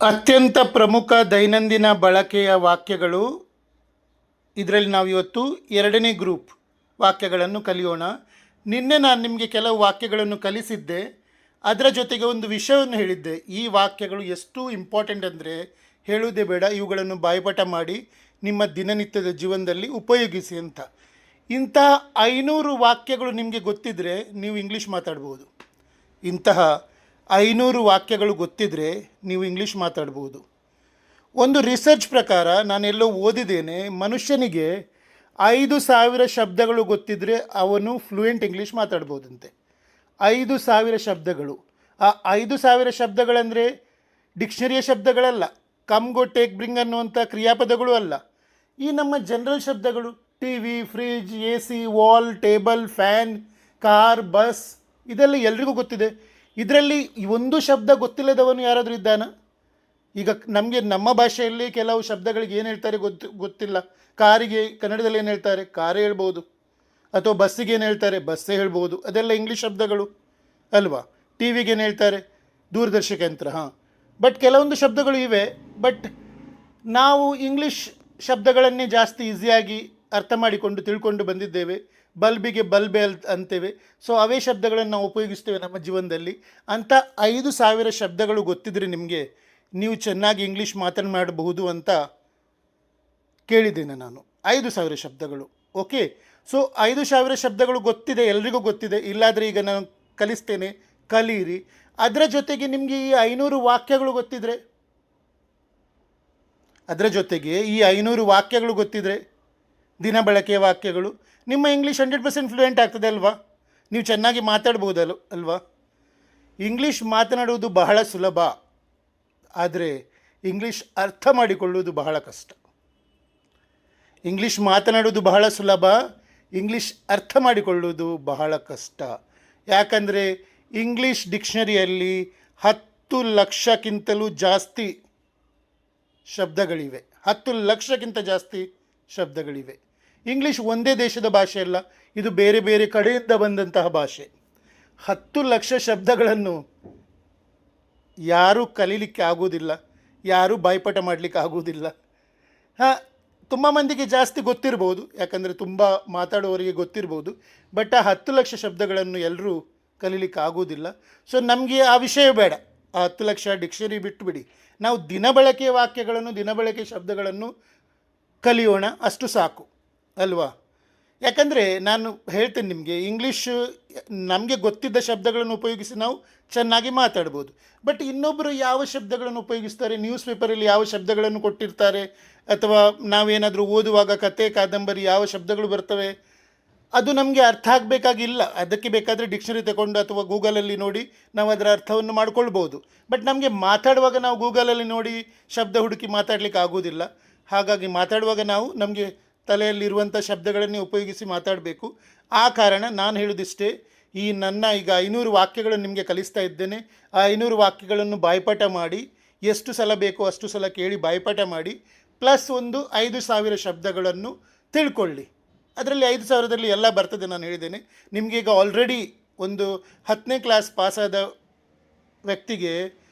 ಅತ್ಯಂತ ಪ್ರಮುಖ ದೈನಂದಿನ ಬಳಕೆಯ ವಾಕ್ಯಗಳು. ಇದರಲ್ಲಿ ನಾವು ಇವತ್ತು ಎರಡನೇ ಗ್ರೂಪ್ ವಾಕ್ಯಗಳನ್ನು ಕಲಿಯೋಣ. ನಿನ್ನೆ ನಾನು ನಿಮಗೆ ಕೆಲವು ವಾಕ್ಯಗಳನ್ನು ಕಲಿಸಿದ್ದೆ, ಅದರ ಜೊತೆಗೆ ಒಂದು ವಿಷಯವನ್ನು ಹೇಳಿದ್ದೆ. ಈ ವಾಕ್ಯಗಳು ಎಷ್ಟು ಇಂಪಾರ್ಟೆಂಟ್ ಅಂದರೆ ಹೇಳುವುದೇ ಬೇಡ, ಇವುಗಳನ್ನು ಬಾಯ್ಪಾಠ ಮಾಡಿ ನಿಮ್ಮ ದಿನನಿತ್ಯದ ಜೀವನದಲ್ಲಿ ಉಪಯೋಗಿಸಿ ಅಂತ. ಇಂತಹ 500 ವಾಕ್ಯಗಳು ನಿಮಗೆ ಗೊತ್ತಿದ್ದರೆ ನೀವು ಇಂಗ್ಲೀಷ್ ಮಾತಾಡ್ಬೋದು. ಇಂತಹ 500 ವಾಕ್ಯಗಳು ಗೊತ್ತಿದ್ದರೆ ನೀವು ಇಂಗ್ಲೀಷ್ ಮಾತಾಡ್ಬೋದು. ಒಂದು ರಿಸರ್ಚ್ ಪ್ರಕಾರ ನಾನೆಲ್ಲೋ ಓದಿದ್ದೇನೆ, ಮನುಷ್ಯನಿಗೆ 5,000 ಶಬ್ದಗಳು ಗೊತ್ತಿದ್ದರೆ ಅವನು ಫ್ಲೂಯೆಂಟ್ ಇಂಗ್ಲೀಷ್ ಮಾತಾಡ್ಬೋದಂತೆ. 5,000 ಶಬ್ದಗಳು. ಆ 5,000 ಶಬ್ದಗಳಂದರೆ ಡಿಕ್ಷನರಿಯ ಶಬ್ದಗಳಲ್ಲ, ಕಮ್ ಗೋ ಟೇಕ್ ಬ್ರಿಂಗ್ ಅನ್ನುವಂಥ ಕ್ರಿಯಾಪದಗಳು ಅಲ್ಲ. ಈ ನಮ್ಮ ಜನರಲ್ ಶಬ್ದಗಳು, T V, fridge, A C, wall, table, fan, car, bus, ಇದೆಲ್ಲ ಎಲ್ರಿಗೂ ಗೊತ್ತಿದೆ. ಇದರಲ್ಲಿ ಒಂದು ಶಬ್ದ ಗೊತ್ತಿಲ್ಲದವನು ಯಾರಾದರೂ ಇದ್ದಾನ? ಈಗ ನಮಗೆ ನಮ್ಮ ಭಾಷೆಯಲ್ಲಿ ಕೆಲವು ಶಬ್ದಗಳಿಗೆ ಏನು ಹೇಳ್ತಾರೆ ಗೊತ್ತಿಲ್ಲ. ಕಾರಿಗೆ ಕನ್ನಡದಲ್ಲಿ ಏನು ಹೇಳ್ತಾರೆ? ಕಾರೇ ಹೇಳ್ಬೋದು. ಅಥವಾ ಬಸ್ಸಿಗೆ ಏನು ಹೇಳ್ತಾರೆ? ಬಸ್ಸೇ ಹೇಳ್ಬೋದು. ಅದೆಲ್ಲ ಇಂಗ್ಲೀಷ್ ಶಬ್ದಗಳು ಅಲ್ವಾ? ಟಿ ವಿಗೆ ಏನು ಹೇಳ್ತಾರೆ? ದೂರದರ್ಶಕ ಯಂತ್ರ. ಬಟ್ ಕೆಲವೊಂದು ಶಬ್ದಗಳು ಇವೆ, ಬಟ್ ನಾವು ಇಂಗ್ಲೀಷ್ ಶಬ್ದಗಳನ್ನೇ ಜಾಸ್ತಿ ಈಸಿಯಾಗಿ ಅರ್ಥ ಮಾಡಿಕೊಂಡು ತಿಳ್ಕೊಂಡು ಬಂದಿದ್ದೇವೆ. ಬಲ್ಬಿಗೆ ಬಲ್ಬೆ ಅಂತೇವೆ. ಸೊ ಅವೇ ಶಬ್ದಗಳನ್ನು ನಾವು ಉಪಯೋಗಿಸ್ತೇವೆ ನಮ್ಮ ಜೀವನದಲ್ಲಿ. ಅಂಥ 5,000 ಶಬ್ದಗಳು ಗೊತ್ತಿದ್ರೆ ನಿಮಗೆ, ನೀವು ಚೆನ್ನಾಗಿ ಇಂಗ್ಲೀಷ್ ಮಾತನಾಡಬಹುದು ಅಂತ ಕೇಳಿದ್ದೇನೆ ನಾನು. 5,000 ಶಬ್ದಗಳು. ಓಕೆ, ಸೊ 5,000 ಶಬ್ದಗಳು ಗೊತ್ತಿದೆ, ಎಲ್ರಿಗೂ ಗೊತ್ತಿದೆ. ಇಲ್ಲಾದರೆ ಈಗ ನಾನು ಕಲಿಸ್ತೇನೆ, ಕಲೀರಿ. ಅದರ ಜೊತೆಗೆ ನಿಮಗೆ ಈ 500 ವಾಕ್ಯಗಳು ಗೊತ್ತಿದ್ರೆ, ಅದರ ಜೊತೆಗೆ ಈ 500 ವಾಕ್ಯಗಳು ಗೊತ್ತಿದ್ರೆ, ದಿನ ಬಳಕೆಯ ವಾಕ್ಯಗಳು, ನಿಮ್ಮ ಇಂಗ್ಲೀಷ್ 100% ಫ್ಲೂಯೆಂಟ್ ಆಗ್ತದೆ ಅಲ್ವಾ? ನೀವು ಚೆನ್ನಾಗಿ ಮಾತಾಡ್ಬೋದಲ್ಲ ಅಲ್ವಾ? ಇಂಗ್ಲೀಷ್ ಮಾತನಾಡುವುದು ಬಹಳ ಸುಲಭ, ಆದರೆ ಇಂಗ್ಲೀಷ್ ಅರ್ಥ ಮಾಡಿಕೊಳ್ಳುವುದು ಬಹಳ ಕಷ್ಟ. ಇಂಗ್ಲೀಷ್ ಮಾತನಾಡುವುದು ಬಹಳ ಸುಲಭ, ಇಂಗ್ಲೀಷ್ ಅರ್ಥ ಮಾಡಿಕೊಳ್ಳುವುದು ಬಹಳ ಕಷ್ಟ. ಯಾಕಂದರೆ ಇಂಗ್ಲೀಷ್ ಡಿಕ್ಷನರಿಯಲ್ಲಿ 10 ಲಕ್ಷಕ್ಕಿಂತಲೂ ಜಾಸ್ತಿ ಶಬ್ದಗಳಿವೆ. 10 ಲಕ್ಷಕ್ಕಿಂತ ಜಾಸ್ತಿ ಶಬ್ದಗಳಿವೆ. ಇಂಗ್ಲೀಷ್ ಒಂದೇ ದೇಶದ ಭಾಷೆ ಅಲ್ಲ, ಇದು ಬೇರೆ ಬೇರೆ ಕಡೆಯಿಂದ ಬಂದಂತಹ ಭಾಷೆ. 10 ಲಕ್ಷ ಶಬ್ದಗಳನ್ನು ಯಾರೂ ಕಲೀಲಿಕ್ಕೆ ಆಗೋದಿಲ್ಲ, ಯಾರೂ ಬಾಯ್ಪಾಠ ಮಾಡಲಿಕ್ಕೆ ಆಗೋದಿಲ್ಲ. ತುಂಬ ಮಂದಿಗೆ ಜಾಸ್ತಿ ಗೊತ್ತಿರ್ಬೋದು, ಯಾಕಂದರೆ ತುಂಬ ಮಾತಾಡುವವರಿಗೆ ಗೊತ್ತಿರ್ಬೋದು. ಬಟ್ ಆ 10 ಲಕ್ಷ ಶಬ್ದಗಳನ್ನು ಎಲ್ಲರೂ ಕಲೀಲಿಕ್ಕೆ ಆಗೋದಿಲ್ಲ. ಸೊ ನಮಗೆ ಆ ವಿಷಯ ಬೇಡ. ಆ 10 ಲಕ್ಷ ಡಿಕ್ಷನರಿ ಬಿಟ್ಟುಬಿಡಿ. ನಾವು ದಿನಬಳಕೆಯ ವಾಕ್ಯಗಳನ್ನು, ದಿನಬಳಕೆಯ ಶಬ್ದಗಳನ್ನು ಕಲಿಯೋಣ, ಅಷ್ಟು ಸಾಕು ಅಲ್ವಾ? ಯಾಕಂದರೆ ನಾನು ಹೇಳ್ತೇನೆ ನಿಮಗೆ, ಇಂಗ್ಲೀಷು ನಮಗೆ ಗೊತ್ತಿದ್ದ ಶಬ್ದಗಳನ್ನು ಉಪಯೋಗಿಸಿ ನಾವು ಚೆನ್ನಾಗಿ ಮಾತಾಡ್ಬೋದು. ಬಟ್ ಇನ್ನೊಬ್ಬರು ಯಾವ ಶಬ್ದಗಳನ್ನು ಉಪಯೋಗಿಸ್ತಾರೆ, ನ್ಯೂಸ್ ಪೇಪರಲ್ಲಿ ಯಾವ ಶಬ್ದಗಳನ್ನು ಕೊಟ್ಟಿರ್ತಾರೆ, ಅಥವಾ ನಾವೇನಾದರೂ ಓದುವಾಗ ಕತೆ, ಕಾದಂಬರಿ ಯಾವ ಶಬ್ದಗಳು ಬರ್ತವೆ, ಅದು ನಮಗೆ ಅರ್ಥ ಆಗಬೇಕಾಗಿಲ್ಲ. ಅದಕ್ಕೆ ಬೇಕಾದರೆ ಡಿಕ್ಷನರಿ ತಗೊಂಡು ಅಥವಾ ಗೂಗಲಲ್ಲಿ ನೋಡಿ ನಾವು ಅದರ ಅರ್ಥವನ್ನು ಮಾಡ್ಕೊಳ್ಬೋದು. ಬಟ್ ನಮಗೆ ಮಾತಾಡುವಾಗ ನಾವು ಗೂಗಲಲ್ಲಿ ನೋಡಿ ಶಬ್ದ ಹುಡುಕಿ ಮಾತಾಡಲಿಕ್ಕೆ ಆಗೋದಿಲ್ಲ. ಹಾಗಾಗಿ ಮಾತಾಡುವಾಗ ನಾವು ನಮಗೆ ತಲೆಯಲ್ಲಿರುವಂಥ ಶಬ್ದಗಳನ್ನೇ ಉಪಯೋಗಿಸಿ ಮಾತಾಡಬೇಕು. ಆ ಕಾರಣ ನಾನು ಹೇಳೋದಿಷ್ಟೇ, ಈ ನನ್ನ ಈಗ 500 ವಾಕ್ಯಗಳನ್ನು ನಿಮಗೆ ಕಲಿಸ್ತಾ ಇದ್ದೇನೆ. ಆ 500 ವಾಕ್ಯಗಳನ್ನು ಬಾಯ್ಪಾಠ ಮಾಡಿ, ಎಷ್ಟು ಸಲ ಬೇಕೋ ಅಷ್ಟು ಸಲ ಕೇಳಿ ಬಾಯ್ಪಾಠ ಮಾಡಿ, ಪ್ಲಸ್ ಒಂದು 5,000 ಶಬ್ದಗಳನ್ನು ತಿಳ್ಕೊಳ್ಳಿ. ಅದರಲ್ಲಿ 5,000ದಲ್ಲಿ ಎಲ್ಲ ಬರ್ತದೆ. ನಾನು ಹೇಳಿದ್ದೇನೆ ನಿಮಗೆ, ಈಗ ಆಲ್ರೆಡಿ ಒಂದು 10ನೇ ಕ್ಲಾಸ್ ಪಾಸಾದ ವ್ಯಕ್ತಿಗೆ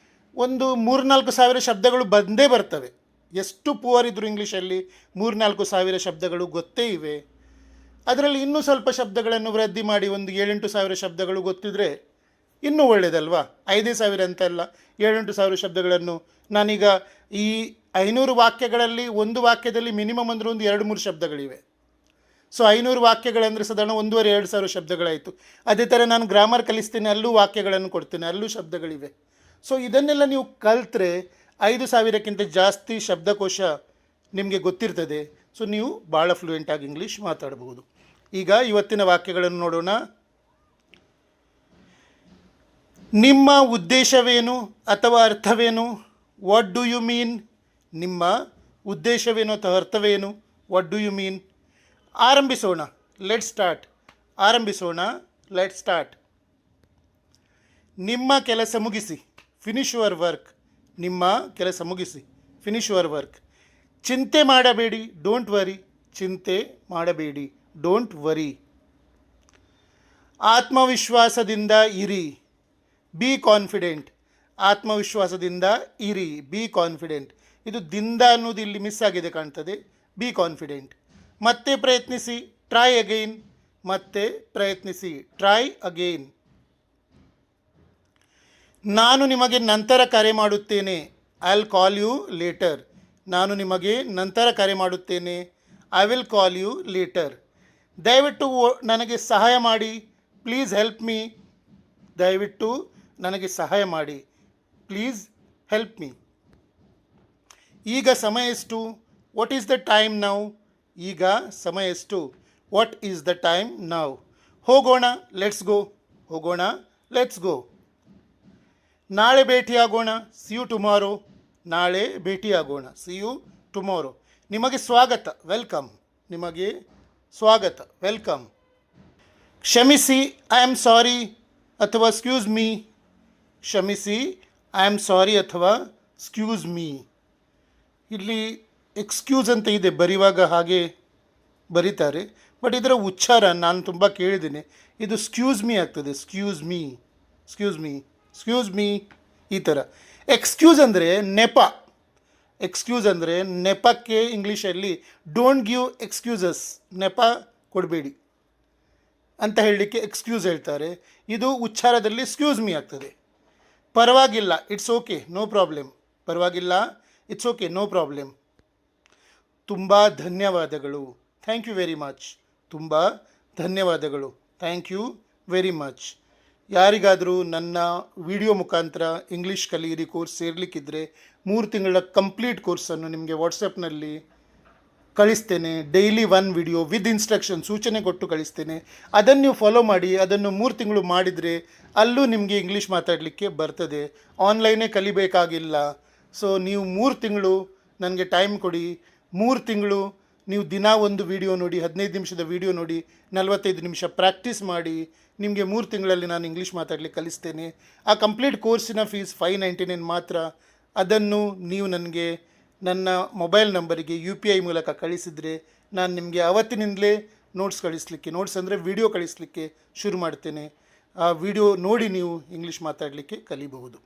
ಒಂದು 3-4 ಸಾವಿರ ಶಬ್ದಗಳು ಬಂದೇ ಬರ್ತವೆ. ಎಷ್ಟು ಪುವರ್ ಇದ್ದರೂ ಇಂಗ್ಲೀಷಲ್ಲಿ 3-4 ಸಾವಿರ ಶಬ್ದಗಳು ಗೊತ್ತೇ ಇವೆ. ಅದರಲ್ಲಿ ಇನ್ನೂ ಸ್ವಲ್ಪ ಶಬ್ದಗಳನ್ನು ವೃದ್ಧಿ ಮಾಡಿ ಒಂದು 7-8 ಸಾವಿರ ಶಬ್ದಗಳು ಗೊತ್ತಿದ್ರೆ ಇನ್ನೂ ಒಳ್ಳೆಯದಲ್ವಾ? 5,000 ಅಂತಲ್ಲ, 7-8 ಸಾವಿರ ಶಬ್ದಗಳನ್ನು ನಾನೀಗ ಈ 500 ವಾಕ್ಯಗಳಲ್ಲಿ ಒಂದು ವಾಕ್ಯದಲ್ಲಿ ಮಿನಿಮಮ್ ಅಂದರೆ ಒಂದು 2-3 ಶಬ್ದಗಳಿವೆ. ಸೊ 500 ವಾಕ್ಯಗಳಂದರೆ ಸಾಧಾರಣ 1,500-2 ಸಾವಿರ ಶಬ್ದಗಳಾಯಿತು. ಅದೇ ಥರ ನಾನು ಗ್ರಾಮರ್ ಕಲಿಸ್ತೇನೆ, ಅಲ್ಲೂ ವಾಕ್ಯಗಳನ್ನು ಕೊಡ್ತೇನೆ, ಅಲ್ಲೂ ಶಬ್ದಗಳಿವೆ. ಸೊ ಇದನ್ನೆಲ್ಲ ನೀವು ಕಲಿತ್ರೆ 5,000ಕ್ಕಿಂತ ಜಾಸ್ತಿ ಶಬ್ದಕೋಶ ನಿಮಗೆ ಗೊತ್ತಿರ್ತದೆ. ಸೊ ನೀವು ಭಾಳ ಫ್ಲೂಯೆಂಟಾಗಿ ಇಂಗ್ಲೀಷ್ ಮಾತಾಡಬಹುದು. ಈಗ ಇವತ್ತಿನ ವಾಕ್ಯಗಳನ್ನು ನೋಡೋಣ. ನಿಮ್ಮ ಉದ್ದೇಶವೇನು ಅಥವಾ ಅರ್ಥವೇನು? What do you mean? ನಿಮ್ಮ ಉದ್ದೇಶವೇನು ಅಥವಾ ಅರ್ಥವೇನು? What do you mean? ಆರಂಭಿಸೋಣ. Let start. Let start. ನಿಮ್ಮ ಕೆಲಸ ಮುಗಿಸಿ. Finish your work. ನಿಮ್ಮ ಕೆಲಸ ಮುಗಿಸಿ. Finish your work. ಚಿಂತೆ ಮಾಡಬೇಡಿ. Don't worry. ಚಿಂತೆ ಮಾಡಬೇಡಿ. Don't worry. ಆತ್ಮವಿಶ್ವಾಸದಿಂದ ಇರಿ. Be confident. ಆತ್ಮವಿಶ್ವಾಸದಿಂದ ಇರಿ, ಬಿ ಕಾನ್ಫಿಡೆಂಟ್. ಇದು ದಿಂದ ಅನ್ನೋದು ಇಲ್ಲಿ ಮಿಸ್ ಆಗಿದೆ ಕಾಣ್ತದೆ. Be confident. ಮತ್ತೆ ಪ್ರಯತ್ನಿಸಿ, ಟ್ರೈ ಅಗೈನ್. ಮತ್ತೆ ಪ್ರಯತ್ನಿಸಿ, ಟ್ರೈ ಅಗೈನ್. ನಾನು ನಿಮಗೆ ನಂತರ ಕರೆ ಮಾಡುತ್ತೇನೆ. I will call you later. ನಾನು ನಿಮಗೆ ನಂತರ ಕರೆ ಮಾಡುತ್ತೇನೆ. I will call you later. ದಯವಿಟ್ಟು ನನಗೆ ಸಹಾಯ ಮಾಡಿ. Please help me. ದಯವಿಟ್ಟು ನನಗೆ ಸಹಾಯ ಮಾಡಿ. Please help me. ಈಗ ಸಮಯ ಎಷ್ಟು? What is the time now? ಈಗ ಸಮಯ ಎಷ್ಟು? What is the time now? ಹೋಗೋಣ, ಲೆಟ್ಸ್ ಗೋ. ಹೋಗೋಣ, ಲೆಟ್ಸ್ ಗೋ. ನಾಳೆ ಭೇಟಿಯಾಗೋಣ. See you tomorrow. ನಾಳೆ ಭೇಟಿಯಾಗೋಣ. See you tomorrow. ನಿಮಗೆ ಸ್ವಾಗತ, ವೆಲ್ಕಮ್. ನಿಮಗೆ ಸ್ವಾಗತ, ವೆಲ್ಕಮ್. ಕ್ಷಮಿಸಿ, ಐ ಆಮ್ ಸಾರಿ ಅಥವಾ ಸ್ಕ್ಯೂಸ್ ಮೀ. ಕ್ಷಮಿಸಿ, ಐ ಆಮ್ ಸಾರಿ ಅಥವಾ ಸ್ಕ್ಯೂಸ್ ಮೀ. ಇಲ್ಲಿ ಎಕ್ಸ್ಕ್ಯೂಸ್ ಅಂತ ಇದೆ, ಬರೆಯುವಾಗ ಹಾಗೆ ಬರೀತಾರೆ. ಬಟ್ ಇದರ ಉಚ್ಚಾರ ನಾನು ತುಂಬ ಕೇಳಿದ್ದೀನಿ. ಇದು ಸ್ಕ್ಯೂಸ್ ಮೀ ಆಗ್ತದೆ. ಸ್ಕ್ಯೂಸ್ ಮೀ, ಸ್ಕ್ಯೂಸ್ ಮೀ, ಸ್ಕ್ಯೂಸ್ ಮೀ, ಈ ಥರ. ಎಕ್ಸ್ಕ್ಯೂಸ್ ಅಂದರೆ ನೆಪ. ಎಕ್ಸ್ಕ್ಯೂಸ್ ಅಂದರೆ ನೆಪಕ್ಕೆ ಇಂಗ್ಲೀಷಲ್ಲಿ ಡೋಂಟ್ ಗಿವ್ ಎಕ್ಸ್ಕ್ಯೂಸಸ್, ನೆಪ ಕೊಡಬೇಡಿ ಅಂತ ಹೇಳಲಿಕ್ಕೆ ಎಕ್ಸ್ಕ್ಯೂಸ್ ಹೇಳ್ತಾರೆ. ಇದು ಉಚ್ಚಾರದಲ್ಲಿ ಸ್ಕ್ಯೂಸ್ ಮೀ ಆಗ್ತದೆ. ಪರವಾಗಿಲ್ಲ, ಇಟ್ಸ್ ಓಕೆ, ನೋ ಪ್ರಾಬ್ಲಮ್. ಪರವಾಗಿಲ್ಲ, ಇಟ್ಸ್ ಓಕೆ, ನೋ ಪ್ರಾಬ್ಲಮ್. ತುಂಬ ಧನ್ಯವಾದಗಳು. Thank you very much. ತುಂಬ ಧನ್ಯವಾದಗಳು. Thank you very much. ಯಾರಿಗಾದರೂ ನನ್ನ ವಿಡಿಯೋ ಮುಖಾಂತರ ಇಂಗ್ಲೀಷ್ ಕಲಿಯಿರಿ ಕೋರ್ಸ್ ಸೇರಲಿಕ್ಕಿದ್ರೆ 3 ತಿಂಗಳ ಕಂಪ್ಲೀಟ್ ಕೋರ್ಸನ್ನು ನಿಮಗೆ ವಾಟ್ಸಪ್ನಲ್ಲಿ ಕಳಿಸ್ತೇನೆ. ಡೈಲಿ 1 ವಿಡಿಯೋ ವಿತ್ ಇನ್ಸ್ಟ್ರಕ್ಷನ್, ಸೂಚನೆ ಕೊಟ್ಟು ಕಳಿಸ್ತೇನೆ. ಅದನ್ನು ನೀವು ಫಾಲೋ ಮಾಡಿ. ಅದನ್ನು 3 ತಿಂಗಳು ಮಾಡಿದರೆ ಅಲ್ಲೂ ನಿಮಗೆ ಇಂಗ್ಲೀಷ್ ಮಾತಾಡಲಿಕ್ಕೆ ಬರ್ತದೆ. ಆನ್ಲೈನೇ ಕಲಿಬೇಕಾಗಿಲ್ಲ. ಸೊ ನೀವು 3 ತಿಂಗಳು ನನಗೆ ಟೈಮ್ ಕೊಡಿ. 3 ತಿಂಗಳು ನೀವು ದಿನ ಒಂದು ವಿಡಿಯೋ ನೋಡಿ, 15 ನಿಮಿಷದ ವಿಡಿಯೋ ನೋಡಿ, 45 ನಿಮಿಷ ಪ್ರಾಕ್ಟೀಸ್ ಮಾಡಿ. ನಿಮಗೆ 3 ತಿಂಗಳಲ್ಲಿ ನಾನು ಇಂಗ್ಲೀಷ್ ಮಾತಾಡಲಿಕ್ಕೆ ಕಲಿಸ್ತೇನೆ. ಆ ಕಂಪ್ಲೀಟ್ ಕೋರ್ಸಿನ ಫೀಸ್ $599 ಮಾತ್ರ. ಅದನ್ನು ನೀವು ನನಗೆ ನನ್ನ ಮೊಬೈಲ್ ನಂಬರಿಗೆ UPI ಮೂಲಕ ಕಳಿಸಿದರೆ ನಾನು ನಿಮಗೆ ಅವತ್ತಿನಿಂದಲೇ ನೋಟ್ಸ್ ಕಳಿಸಲಿಕ್ಕೆ, ನೋಟ್ಸ್ ಅಂದರೆ ವಿಡಿಯೋ ಕಳಿಸಲಿಕ್ಕೆ ಶುರು ಮಾಡ್ತೇನೆ. ಆ ವಿಡಿಯೋ ನೋಡಿ ನೀವು ಇಂಗ್ಲೀಷ್ ಮಾತಾಡಲಿಕ್ಕೆ ಕಲಿಬಹುದು.